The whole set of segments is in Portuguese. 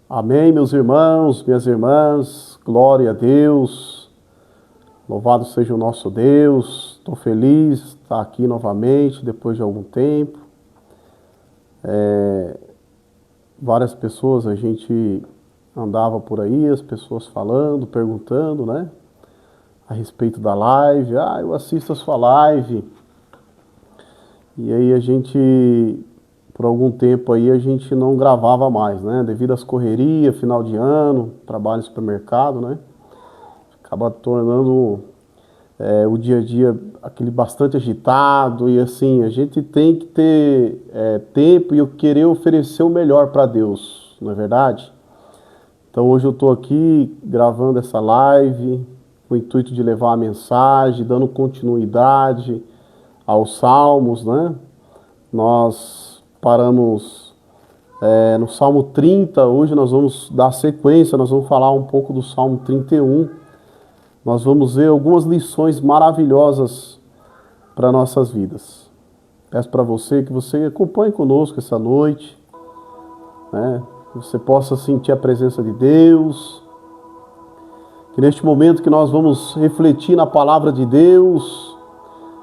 Amém, meus irmãos, minhas irmãs, glória a Deus, louvado seja o nosso Deus. Estou feliz de estar aqui novamente, depois de algum tempo. Várias pessoas, a gente andava por aí, as pessoas falando, perguntando, né, a respeito da live. Eu assisto a sua live. E aí a gente, por algum tempo aí, a gente não gravava mais, né? Devido às correrias, final de ano, trabalho no supermercado, né? Acaba tornando o dia a dia aquele bastante agitado. E assim, a gente tem que ter tempo e eu querer oferecer o melhor para Deus, não é verdade? Então hoje eu estou aqui gravando essa live com o intuito de levar a mensagem, dando continuidade aos Salmos, né? Nós paramos no Salmo 30, hoje nós vamos dar sequência, nós vamos falar um pouco do Salmo 31. Nós vamos ver algumas lições maravilhosas para nossas vidas. Peço para você que você acompanhe conosco essa noite, né? Que você possa sentir a presença de Deus, que neste momento que nós vamos refletir na palavra de Deus,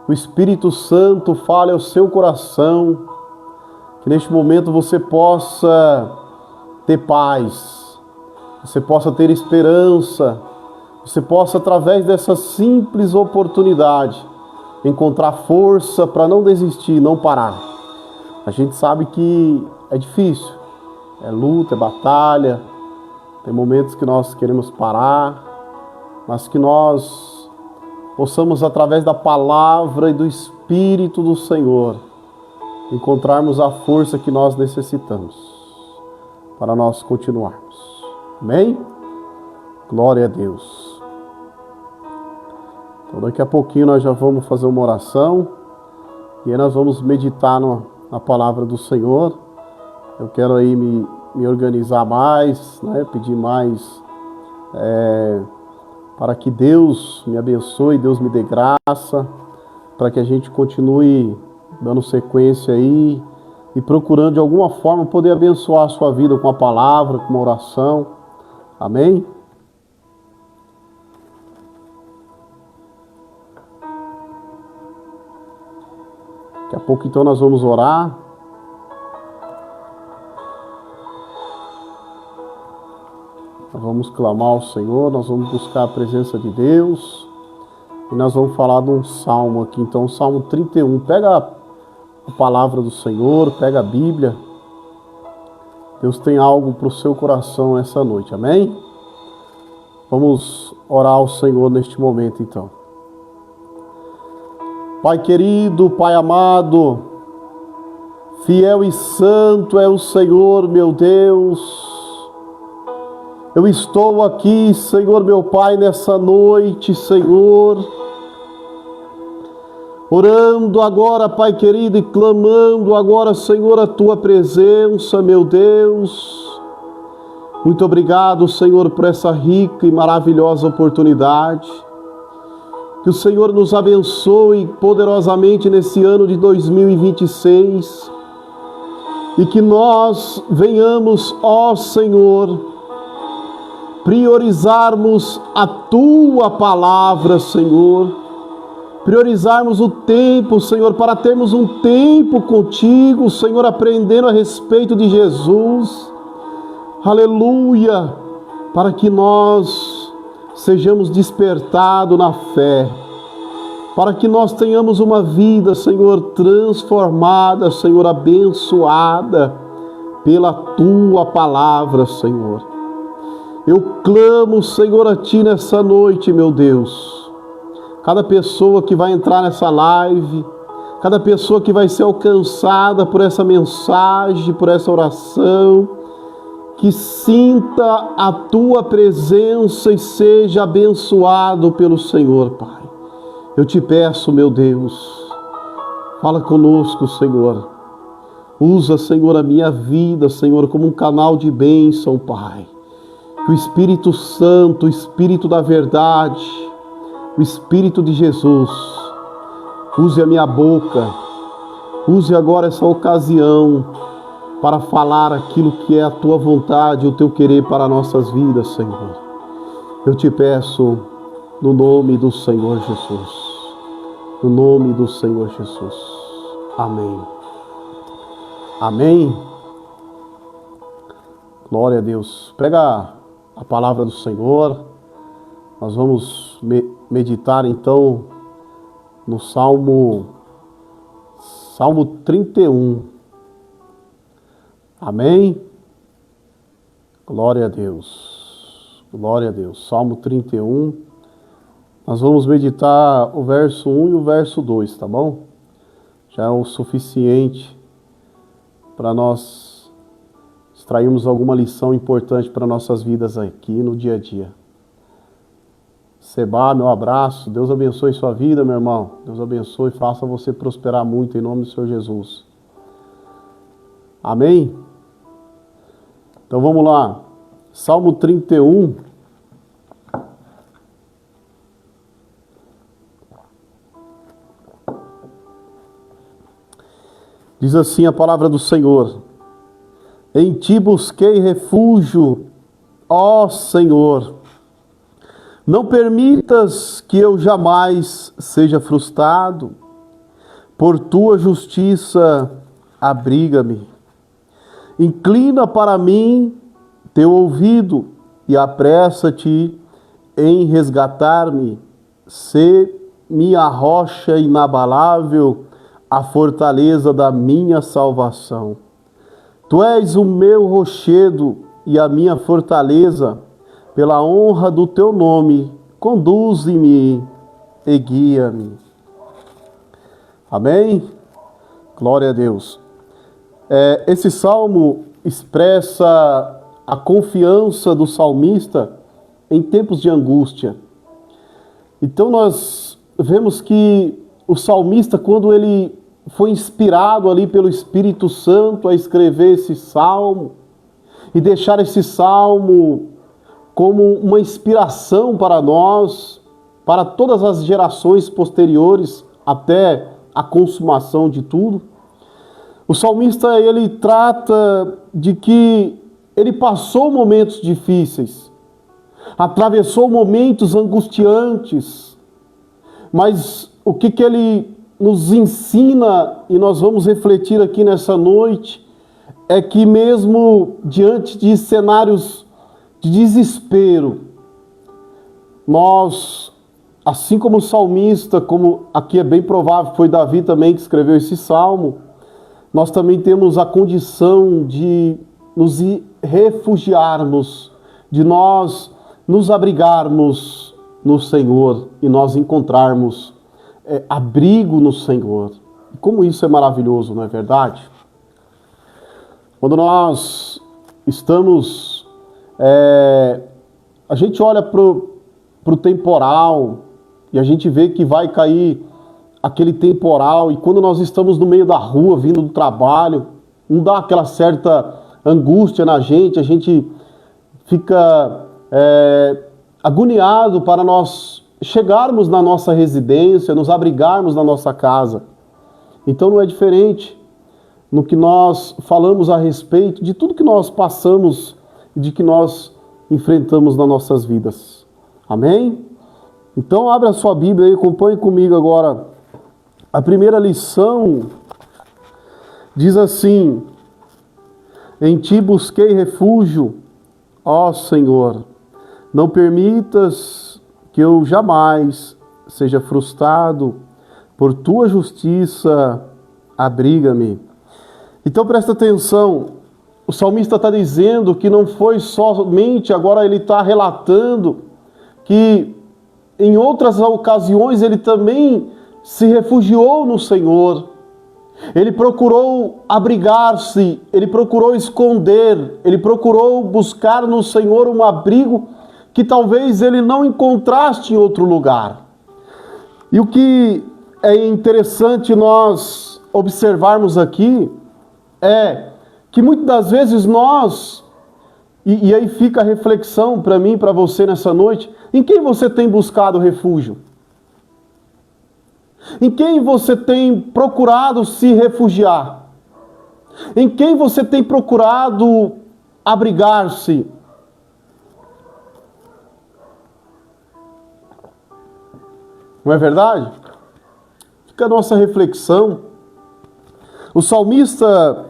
o Espírito Santo fale ao seu coração, que neste momento você possa ter paz, você possa ter esperança, você possa, através dessa simples oportunidade, encontrar força para não desistir, não parar. A gente sabe que é difícil, é luta, é batalha, tem momentos que nós queremos parar, mas que nós possamos, através da palavra e do Espírito do Senhor, encontrarmos a força que nós necessitamos para nós continuarmos. Amém? Glória a Deus. Então daqui a pouquinho nós já vamos fazer uma oração e aí nós vamos meditar na palavra do Senhor. Eu quero aí me organizar mais, né? Pedir mais para que Deus me abençoe, Deus me dê graça, para que a gente continue dando sequência aí e procurando de alguma forma poder abençoar a sua vida com a palavra, com uma oração. Amém? Daqui a pouco então nós vamos orar. Nós vamos clamar ao Senhor, nós vamos buscar a presença de Deus e nós vamos falar de um salmo aqui. Então, Salmo 31, pega a palavra do Senhor, pega a Bíblia. Deus tem algo para o seu coração essa noite, amém? Vamos orar ao Senhor neste momento então. Pai querido, Pai amado, fiel e santo é o Senhor, meu Deus. Eu estou aqui, Senhor meu Pai, nessa noite, Senhor, orando agora, Pai querido, e clamando agora, Senhor, a Tua presença, meu Deus. Muito obrigado, Senhor, por essa rica e maravilhosa oportunidade. Que o Senhor nos abençoe poderosamente nesse ano de 2026 e que nós venhamos, ó Senhor, priorizarmos a Tua palavra, Senhor. Priorizarmos o tempo, Senhor, para termos um tempo contigo, Senhor, aprendendo a respeito de Jesus. Aleluia! Para que nós sejamos despertados na fé. Para que nós tenhamos uma vida, Senhor, transformada, Senhor, abençoada pela Tua palavra, Senhor. Eu clamo, Senhor, a Ti nessa noite, meu Deus. Cada pessoa que vai entrar nessa live, cada pessoa que vai ser alcançada por essa mensagem, por essa oração, que sinta a Tua presença e seja abençoado pelo Senhor, Pai. Eu te peço, meu Deus, fala conosco, Senhor. Usa, Senhor, a minha vida, Senhor, como um canal de bênção, Pai. Que o Espírito Santo, o Espírito da verdade, o Espírito de Jesus, use a minha boca, use agora essa ocasião para falar aquilo que é a tua vontade, o teu querer para nossas vidas, Senhor. Eu te peço no nome do Senhor Jesus. No nome do Senhor Jesus. Amém. Amém. Glória a Deus. Pega a palavra do Senhor. Nós vamos meditar então no Salmo 31. Amém? Glória a Deus. Glória a Deus. Salmo 31. Nós vamos meditar o verso 1 e o verso 2, tá bom? Já é o suficiente para nós extrairmos alguma lição importante para nossas vidas aqui no dia a dia. Seba, meu abraço. Deus abençoe sua vida, meu irmão. Deus abençoe e faça você prosperar muito em nome do Senhor Jesus. Amém? Então vamos lá. Salmo 31. Diz assim a palavra do Senhor: em ti busquei refúgio, ó Senhor. Não permitas que eu jamais seja frustrado. Por tua justiça, abriga-me. Inclina para mim teu ouvido e apressa-te em resgatar-me. Sê minha rocha inabalável, a fortaleza da minha salvação. Tu és o meu rochedo e a minha fortaleza. Pela honra do teu nome, conduze-me e guia-me. Amém? Glória a Deus. Esse salmo expressa a confiança do salmista em tempos de angústia. Então nós vemos que o salmista, quando ele foi inspirado ali pelo Espírito Santo a escrever esse salmo e deixar esse salmo como uma inspiração para nós, para todas as gerações posteriores até a consumação de tudo. O salmista, ele trata de que ele passou momentos difíceis, atravessou momentos angustiantes, mas o que ele nos ensina, e nós vamos refletir aqui nessa noite, é que mesmo diante de cenários de desespero, nós, assim como o salmista, como aqui é bem provável, foi Davi também que escreveu esse salmo, nós também temos a condição de nos refugiarmos, de nós nos abrigarmos no Senhor e nós encontrarmos abrigo no Senhor. Como isso é maravilhoso, não é verdade? Quando nós estamos... a gente olha para o temporal e a gente vê que vai cair aquele temporal, e quando nós estamos no meio da rua, vindo do trabalho, não dá aquela certa angústia na gente, a gente fica agoniado para nós chegarmos na nossa residência, nos abrigarmos na nossa casa. Então não é diferente no que nós falamos a respeito de tudo que nós passamos e de que nós enfrentamos nas nossas vidas. Amém? Então abre a sua Bíblia e acompanhe comigo agora. A primeira lição diz assim: em ti busquei refúgio, ó Senhor. Não permitas que eu jamais seja frustrado. Por tua justiça, abriga-me. Então presta atenção. O salmista está dizendo que não foi somente, agora ele está relatando que em outras ocasiões ele também se refugiou no Senhor. Ele procurou abrigar-se, ele procurou esconder, ele procurou buscar no Senhor um abrigo que talvez ele não encontrasse em outro lugar. E o que é interessante nós observarmos aqui é que muitas das vezes nós, e aí fica a reflexão para mim e para você nessa noite, em quem você tem buscado refúgio? Em quem você tem procurado se refugiar? Em quem você tem procurado abrigar-se? Não é verdade? Fica a nossa reflexão. O salmista,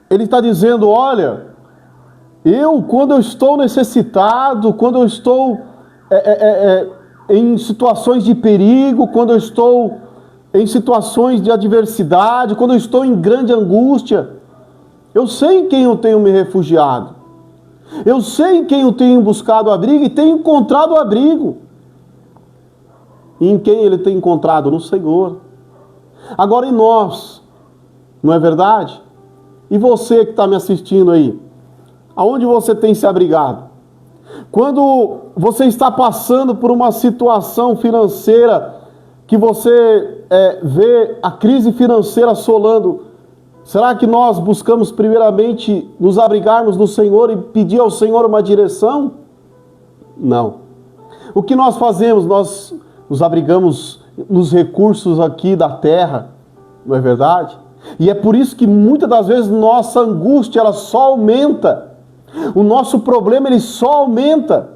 ele está dizendo, olha, quando eu estou necessitado, quando eu estou em situações de perigo, quando eu estou em situações de adversidade, quando eu estou em grande angústia, eu sei em quem eu tenho me refugiado. Eu sei em quem eu tenho buscado abrigo e tenho encontrado abrigo. E em quem ele tem encontrado? No Senhor. Agora em nós, não é verdade? E você que está me assistindo aí, aonde você tem se abrigado? Quando você está passando por uma situação financeira, que você vê a crise financeira assolando, será que nós buscamos primeiramente nos abrigarmos no Senhor e pedir ao Senhor uma direção? Não. O que nós fazemos? Nós nos abrigamos nos recursos aqui da terra, não é verdade? E é por isso que muitas das vezes nossa angústia ela só aumenta. O nosso problema ele só aumenta.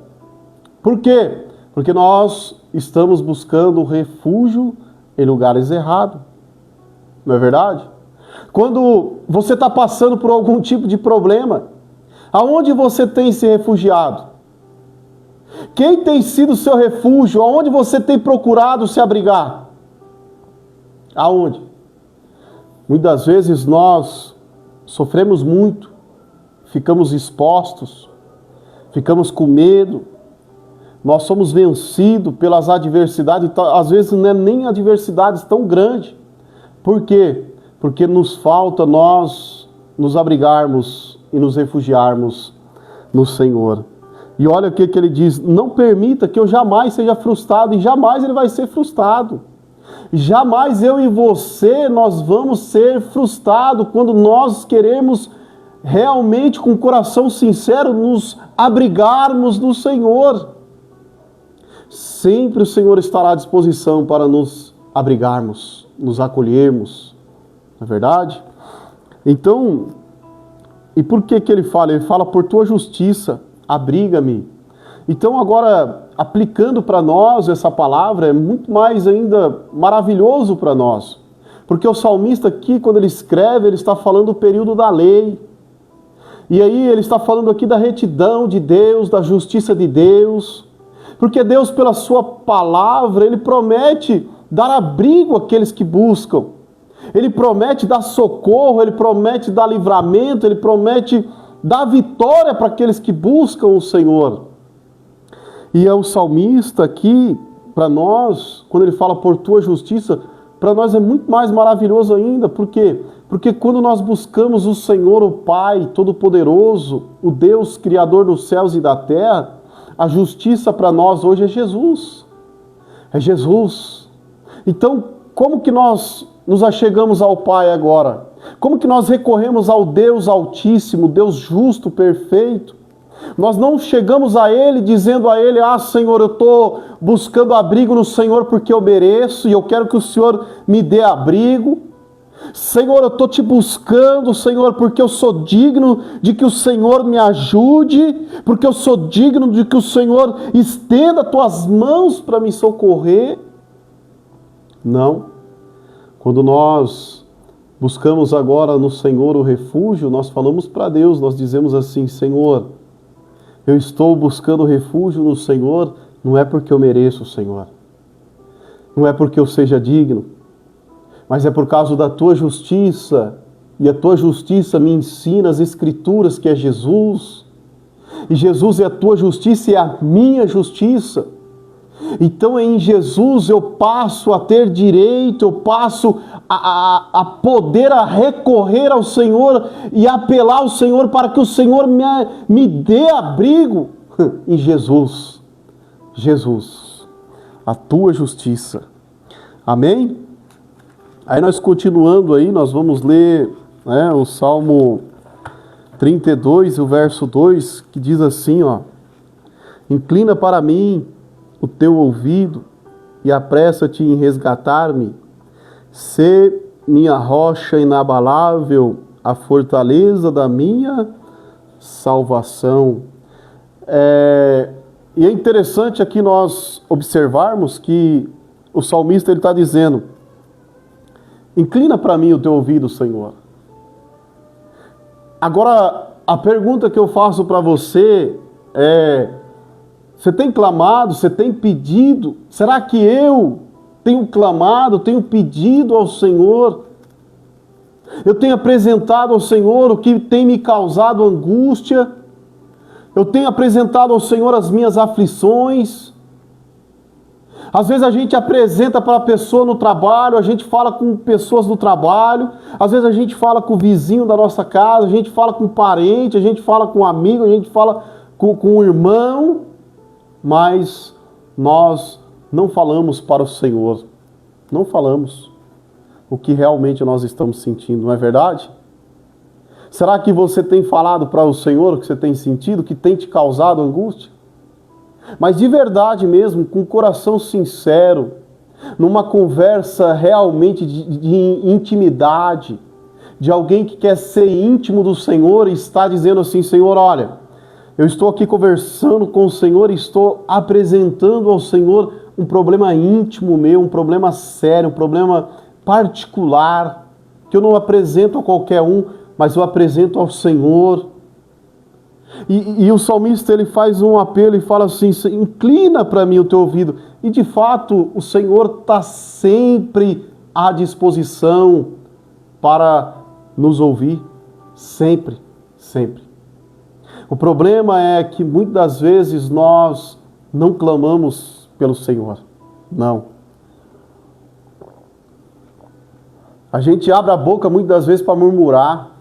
Por quê? Porque nós estamos buscando refúgio em lugares errados. Não é verdade? Quando você está passando por algum tipo de problema, aonde você tem se refugiado? Quem tem sido o seu refúgio? Aonde você tem procurado se abrigar? Aonde? Muitas vezes nós sofremos muito, ficamos expostos, ficamos com medo, nós somos vencidos pelas adversidades, às vezes não é nem adversidades tão grandes. Por quê? Porque nos falta nós nos abrigarmos e nos refugiarmos no Senhor. E olha o que ele diz, não permita que eu jamais seja frustrado, e jamais ele vai ser frustrado. Jamais eu e você, nós vamos ser frustrados quando nós queremos realmente, com o coração sincero, nos abrigarmos no Senhor. Sempre o Senhor estará à disposição para nos abrigarmos, nos acolhermos. Não é verdade? Então, e por que ele fala? Ele fala, por tua justiça, abriga-me. Então agora, aplicando para nós essa palavra, é muito mais ainda maravilhoso para nós. Porque o salmista aqui, quando ele escreve, ele está falando do período da lei. E aí ele está falando aqui da retidão de Deus, da justiça de Deus. Porque Deus, pela sua palavra, ele promete dar abrigo àqueles que buscam. Ele promete dar socorro, ele promete dar livramento, ele promete dar vitória para aqueles que buscam o Senhor. E é o salmista aqui, para nós, quando ele fala por tua justiça, para nós é muito mais maravilhoso ainda. Por quê? Porque quando nós buscamos o Senhor, o Pai Todo-Poderoso, o Deus Criador dos céus e da terra, a justiça para nós hoje é Jesus. É Jesus. Então, como que nós nos achegamos ao Pai agora? Como que nós recorremos ao Deus Altíssimo, Deus justo, perfeito? Nós não chegamos a Ele dizendo a Ele, Senhor, eu estou buscando abrigo no Senhor porque eu mereço e eu quero que o Senhor me dê abrigo. Senhor, eu estou te buscando, Senhor, porque eu sou digno de que o Senhor me ajude, porque eu sou digno de que o Senhor estenda as tuas mãos para me socorrer. Não. Quando nós buscamos agora no Senhor o refúgio, nós falamos para Deus, nós dizemos assim, Senhor, eu estou buscando refúgio no Senhor, não é porque eu mereço, Senhor. Não é porque eu seja digno, mas é por causa da tua justiça, e a tua justiça me ensina as Escrituras que é Jesus, e Jesus é a tua justiça e é a minha justiça. Então em Jesus eu passo a ter direito, eu passo a poder a recorrer ao Senhor e apelar ao Senhor para que o Senhor me dê abrigo em Jesus. Jesus, a tua justiça. Amém? Aí nós continuando aí, nós vamos ler o Salmo 32, o verso 2, que diz assim, inclina para mim o teu ouvido e apressa-te em resgatar-me. Sê minha rocha inabalável, a fortaleza da minha salvação. E é interessante aqui nós observarmos que o salmista ele está dizendo: inclina para mim o teu ouvido, Senhor. Agora, a pergunta que eu faço para você é: você tem clamado, você tem pedido? Será que eu tenho clamado, tenho pedido ao Senhor? Eu tenho apresentado ao Senhor o que tem me causado angústia? Eu tenho apresentado ao Senhor as minhas aflições? Às vezes a gente apresenta para a pessoa no trabalho, a gente fala com pessoas do trabalho, às vezes a gente fala com o vizinho da nossa casa, a gente fala com um parente, a gente fala com um amigo, a gente fala com um irmão, mas nós não falamos para o Senhor, não falamos o que realmente nós estamos sentindo, não é verdade? Será que você tem falado para o Senhor o que você tem sentido, que tem te causado angústia? Mas de verdade mesmo, com o coração sincero, numa conversa realmente de intimidade, de alguém que quer ser íntimo do Senhor e está dizendo assim: Senhor, olha, eu estou aqui conversando com o Senhor e estou apresentando ao Senhor um problema íntimo meu, um problema sério, um problema particular, que eu não apresento a qualquer um, mas eu apresento ao Senhor. E o salmista ele faz um apelo e fala assim: inclina para mim o teu ouvido. E de fato o Senhor está sempre à disposição para nos ouvir, sempre, sempre. O problema é que muitas das vezes nós não clamamos pelo Senhor, não. A gente abre a boca muitas das vezes para murmurar.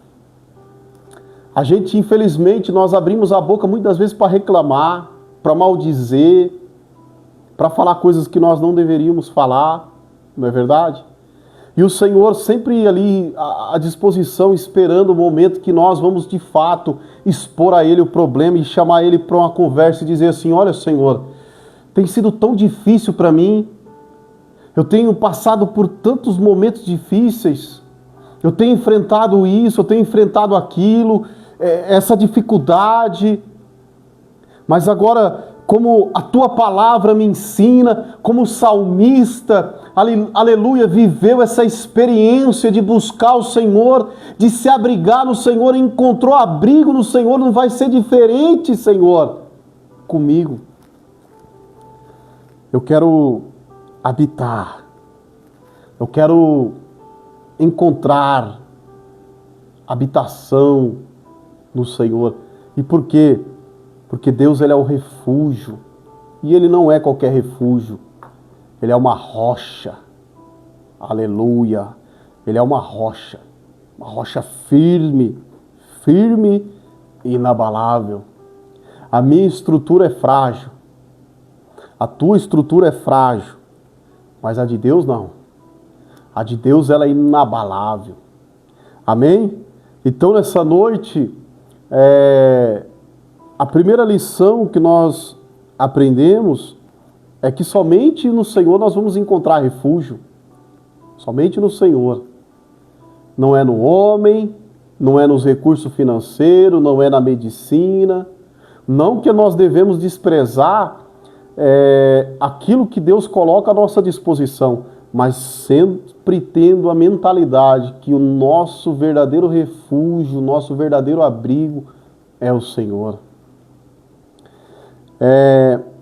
A gente, infelizmente, nós abrimos a boca muitas das vezes para reclamar, para maldizer, para falar coisas que nós não deveríamos falar, não é verdade? E o Senhor sempre ali à disposição, esperando o momento que nós vamos de fato expor a Ele o problema e chamar Ele para uma conversa e dizer assim: olha, Senhor, tem sido tão difícil para mim, eu tenho passado por tantos momentos difíceis, eu tenho enfrentado isso, eu tenho enfrentado aquilo, essa dificuldade, mas agora, como a tua palavra me ensina, como o salmista, aleluia, viveu essa experiência de buscar o Senhor, de se abrigar no Senhor, encontrou abrigo no Senhor, não vai ser diferente, Senhor, comigo. Eu quero habitar, eu quero encontrar habitação no Senhor. E por quê? Porque Deus ele é o refúgio. E Ele não é qualquer refúgio. Ele é uma rocha. Aleluia. Ele é uma rocha firme, firme e inabalável. A minha estrutura é frágil. A tua estrutura é frágil. Mas a de Deus não. A de Deus ela é inabalável. Amém? Então nessa noite, a primeira lição que nós aprendemos é que somente no Senhor nós vamos encontrar refúgio. Somente no Senhor. Não é no homem, não é nos recursos financeiros, não é na medicina. Não que nós devemos desprezar aquilo que Deus coloca à nossa disposição, mas sempre tendo a mentalidade que o nosso verdadeiro refúgio, o nosso verdadeiro abrigo é o Senhor.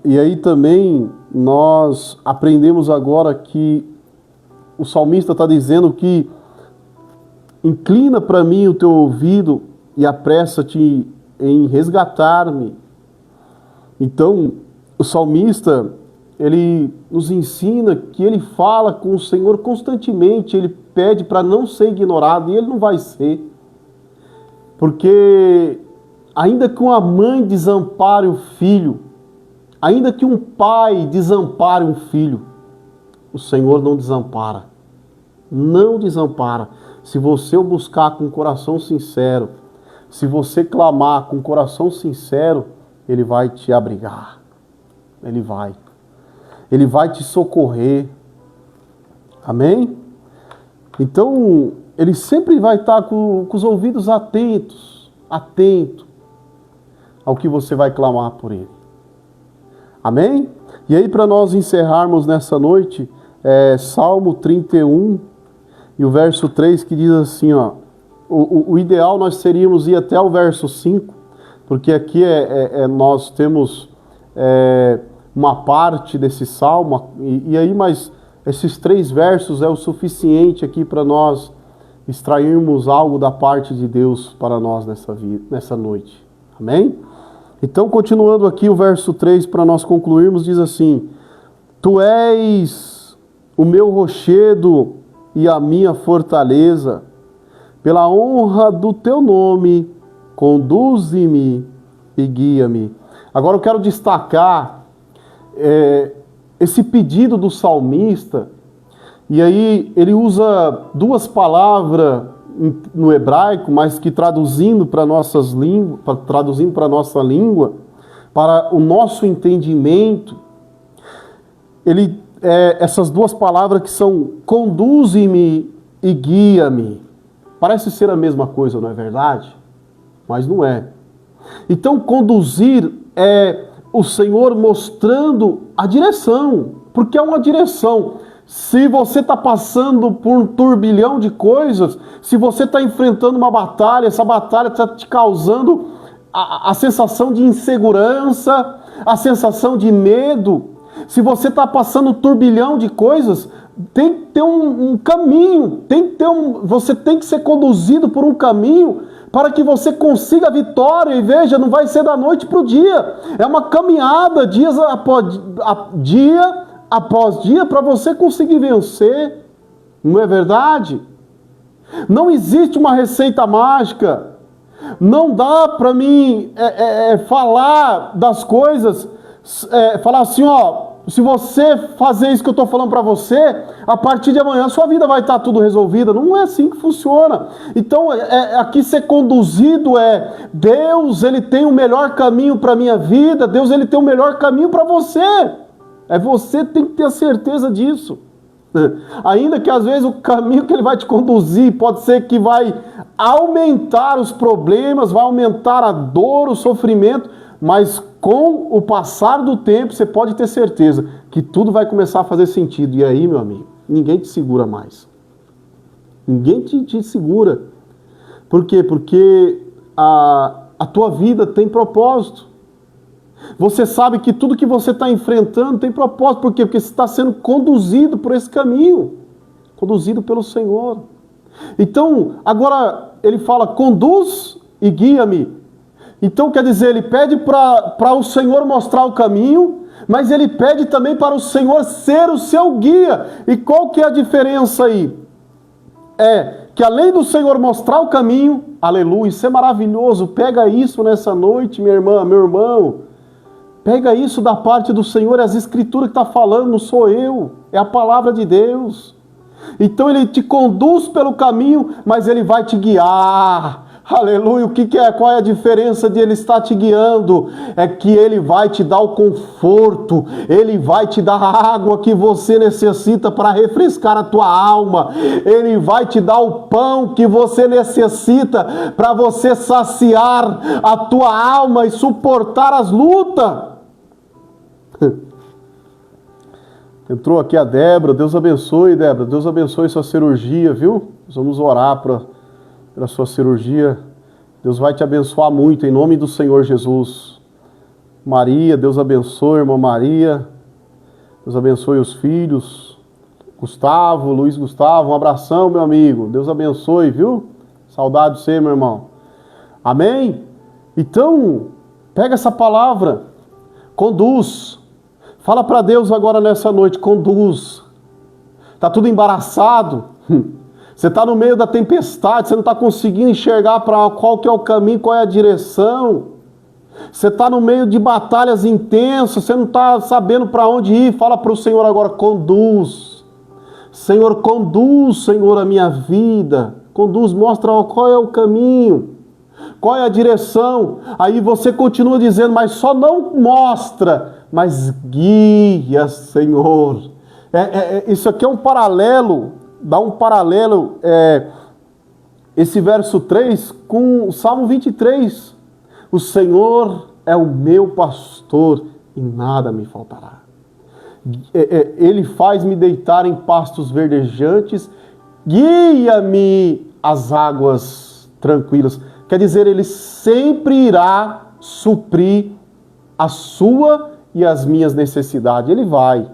E aí também nós aprendemos agora que o salmista está dizendo que inclina para mim o teu ouvido e apressa-te em resgatar-me. Então, o salmista, ele nos ensina que ele fala com o Senhor constantemente, ele pede para não ser ignorado, e ele não vai ser. Porque ainda que uma mãe desampare o filho, ainda que um pai desampare um filho, o Senhor não desampara. Não desampara. Se você o buscar com coração sincero, se você clamar com coração sincero, Ele vai te abrigar. Ele vai te socorrer. Amém? Então, ele sempre vai estar com os ouvidos atentos ao que você vai clamar por ele. Amém? E aí, para nós encerrarmos nessa noite, Salmo 31 e o verso 3, que diz assim, ó, o ideal nós seríamos ir até o verso 5, porque aqui nós temos uma parte desse salmo, e aí, mas esses 3 versos é o suficiente aqui para nós extrairmos algo da parte de Deus para nós nessa noite. Amém? Então, continuando aqui o verso 3, para nós concluirmos, diz assim: Tu és o meu rochedo e a minha fortaleza, pela honra do teu nome, conduze-me e guia-me. Agora eu quero destacar esse pedido do salmista, e aí ele usa 2 palavras no hebraico, mas que traduzindo para nossa língua, para o nosso entendimento, essas 2 palavras que são conduze-me e guia-me. Parece ser a mesma coisa, não é verdade? Mas não é. Então, conduzir é o Senhor mostrando a direção, porque é uma direção. Se você está passando por um turbilhão de coisas, se você está enfrentando uma batalha, essa batalha está te causando a sensação de insegurança, a sensação de medo, se você está passando um turbilhão de coisas, tem que ter um caminho, você tem que ser conduzido por um caminho para que você consiga a vitória. E veja, não vai ser da noite para o dia, é uma caminhada dia após dia para você conseguir vencer, não é verdade? Não existe uma receita mágica, não dá para mim falar das coisas, falar assim, ó, se você fazer isso que eu estou falando para você, a partir de amanhã sua vida vai estar tudo resolvida. Não é assim que funciona. Então, aqui ser conduzido Deus, Ele tem o melhor caminho para a minha vida, Deus, Ele tem o melhor caminho para você. Você tem que ter a certeza disso. Ainda que às vezes o caminho que Ele vai te conduzir pode ser que vai aumentar os problemas, vai aumentar a dor, o sofrimento, mas com o passar do tempo você pode ter certeza que tudo vai começar a fazer sentido. E aí, meu amigo, ninguém te segura mais. Ninguém te segura. Por quê? Porque a tua vida tem propósito. Você sabe que tudo que você está enfrentando tem propósito. Por quê? Porque você está sendo conduzido por esse caminho. Conduzido pelo Senhor. Então, agora ele fala, conduz e guia-me. Então, quer dizer, ele pede para o Senhor mostrar o caminho, mas ele pede também para o Senhor ser o seu guia. E qual que é a diferença aí? Que além do Senhor mostrar o caminho, aleluia, isso é maravilhoso, pega isso nessa noite, minha irmã, meu irmão, pega isso da parte do Senhor, as Escrituras que está falando, não sou eu, é a palavra de Deus. Então ele te conduz pelo caminho, mas ele vai te guiar. Aleluia, qual é a diferença de Ele estar te guiando? É que Ele vai te dar o conforto, Ele vai te dar a água que você necessita para refrescar a tua alma, Ele vai te dar o pão que você necessita para você saciar a tua alma e suportar as lutas. Entrou aqui a Débora, Deus abençoe, Débora, Deus abençoe sua cirurgia, viu? Nós vamos orar pela sua cirurgia. Deus vai te abençoar muito, em nome do Senhor Jesus. Maria, Deus abençoe, irmã Maria. Deus abençoe os filhos. Gustavo, Luiz Gustavo, um abração, meu amigo. Deus abençoe, viu? Saudade de você, meu irmão. Amém? Então, pega essa palavra, conduz. Fala para Deus agora nessa noite, conduz. Tá tudo embaraçado? Você está no meio da tempestade, você não está conseguindo enxergar para qual que é o caminho, qual é a direção. Você está no meio de batalhas intensas, você não está sabendo para onde ir. Fala para o Senhor agora, conduz. Senhor, conduz, Senhor, a minha vida. Conduz, mostra qual é o caminho, qual é a direção. Aí você continua dizendo, mas só não mostra, mas guia, Senhor. Isso aqui é um paralelo. Dá um paralelo esse verso 3 com o Salmo 23. O Senhor é o meu pastor e nada me faltará. Ele faz-me deitar em pastos verdejantes, guia-me às águas tranquilas. Quer dizer, Ele sempre irá suprir a sua e as minhas necessidades. Ele vai,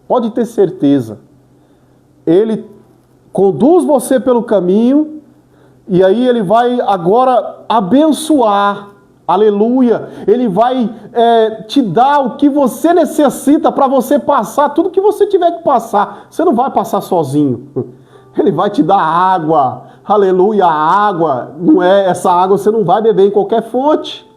pode ter certeza. Ele conduz você pelo caminho e aí Ele vai agora abençoar. Aleluia! Ele vai te dar o que você necessita para você passar tudo que você tiver que passar. Você não vai passar sozinho. Ele vai te dar água. Aleluia! A água, não é essa água, você não vai beber em qualquer fonte.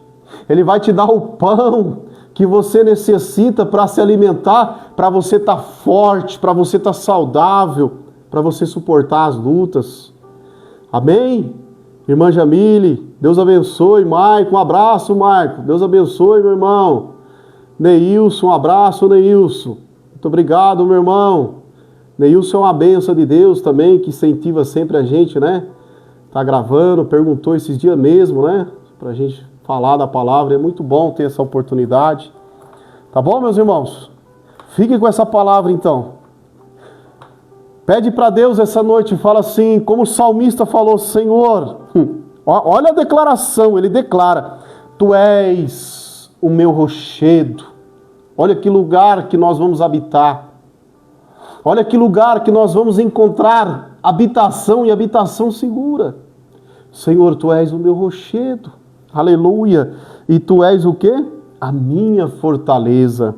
Ele vai te dar o pão que você necessita para se alimentar, para você estar forte, para você estar saudável, para você suportar as lutas. Amém? Irmã Jamile, Deus abençoe. Maico, um abraço, Maico. Deus abençoe, meu irmão. Neilson, um abraço, Neilson. Muito obrigado, meu irmão. Neilson é uma bênção de Deus também, que incentiva sempre a gente, né? Tá gravando, perguntou esses dias mesmo, né? Pra gente falar da palavra. É muito bom ter essa oportunidade. Tá bom, meus irmãos? Fiquem com essa palavra, então. Pede para Deus essa noite, fala assim, como o salmista falou, Senhor, olha a declaração, ele declara, Tu és o meu rochedo, olha que lugar que nós vamos habitar, olha que lugar que nós vamos encontrar habitação e habitação segura. Senhor, Tu és o meu rochedo, aleluia, e Tu és o quê? A minha fortaleza.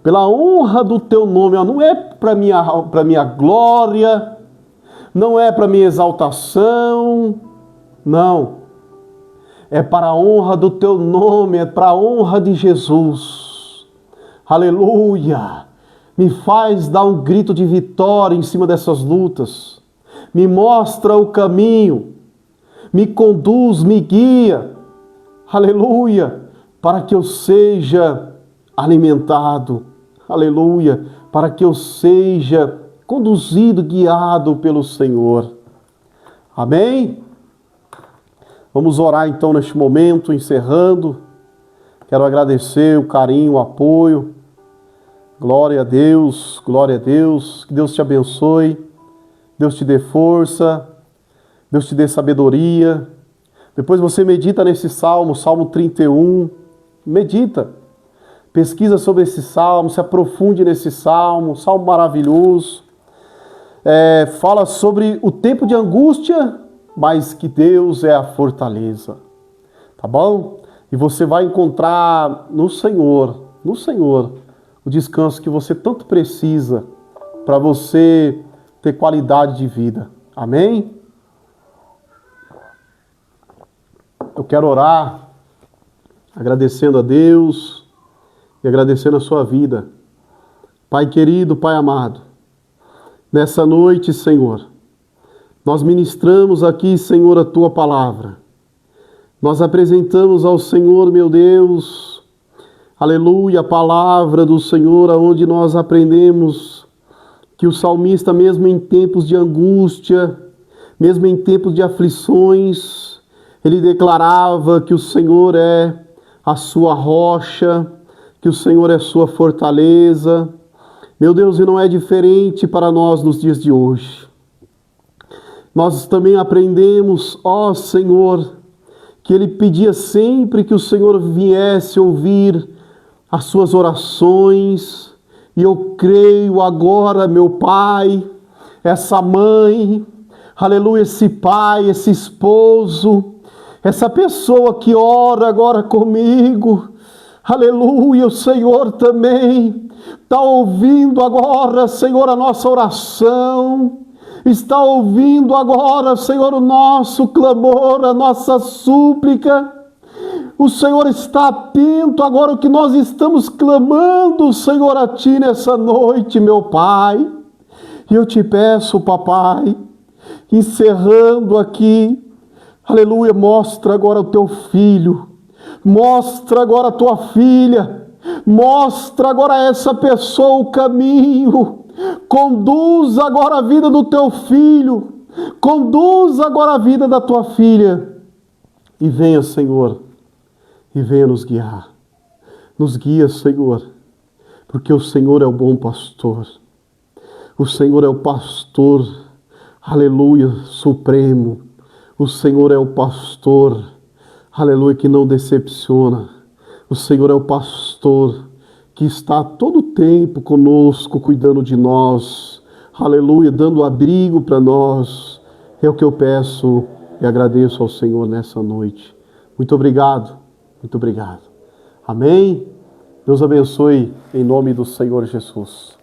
Pela honra do Teu nome, não é para minha glória, não é para minha exaltação, não. É para a honra do Teu nome, é para a honra de Jesus. Aleluia! Me faz dar um grito de vitória em cima dessas lutas. Me mostra o caminho, me conduz, me guia. Aleluia! Para que eu seja alimentado. Aleluia, para que eu seja conduzido, guiado pelo Senhor. Amém? Vamos orar então neste momento, encerrando. Quero agradecer o carinho, o apoio. Glória a Deus, glória a Deus. Que Deus te abençoe, Deus te dê força, Deus te dê sabedoria. Depois você medita nesse salmo, Salmo 31. Medita. Pesquisa sobre esse salmo, se aprofunde nesse salmo maravilhoso. Fala sobre o tempo de angústia, mas que Deus é a fortaleza. Tá bom? E você vai encontrar no Senhor, o descanso que você tanto precisa para você ter qualidade de vida. Amém? Eu quero orar agradecendo a Deus e agradecendo a sua vida. Pai querido, Pai amado, nessa noite, Senhor, nós ministramos aqui, Senhor, a Tua palavra. Nós apresentamos ao Senhor, meu Deus, aleluia, a palavra do Senhor, onde nós aprendemos que o salmista, mesmo em tempos de angústia, mesmo em tempos de aflições, ele declarava que o Senhor é a sua rocha, que o Senhor é sua fortaleza. Meu Deus, e não é diferente para nós nos dias de hoje. Nós também aprendemos, ó Senhor, que ele pedia sempre que o Senhor viesse ouvir as suas orações. E eu creio agora, meu Pai, essa mãe, aleluia, esse pai, esse esposo, essa pessoa que ora agora comigo, aleluia, o Senhor também está ouvindo agora, Senhor, a nossa oração, está ouvindo agora, Senhor, o nosso clamor, a nossa súplica. O Senhor está atento agora ao que nós estamos clamando, Senhor, a Ti nessa noite, meu Pai. E eu te peço, Papai, encerrando aqui, aleluia, mostra agora o Teu filho, mostra agora a Tua filha, mostra agora a essa pessoa o caminho, conduz agora a vida do Teu filho, Conduz agora a vida da tua filha e venha, Senhor, e venha nos guiar. Nos guia, Senhor, porque o Senhor é o bom pastor. O Senhor é o pastor, aleluia, supremo. O Senhor é o pastor, aleluia, que não decepciona. O Senhor é o pastor que está todo o tempo conosco, cuidando de nós. Aleluia, dando abrigo para nós. É o que eu peço e agradeço ao Senhor nessa noite. Muito obrigado, muito obrigado. Amém? Deus abençoe em nome do Senhor Jesus.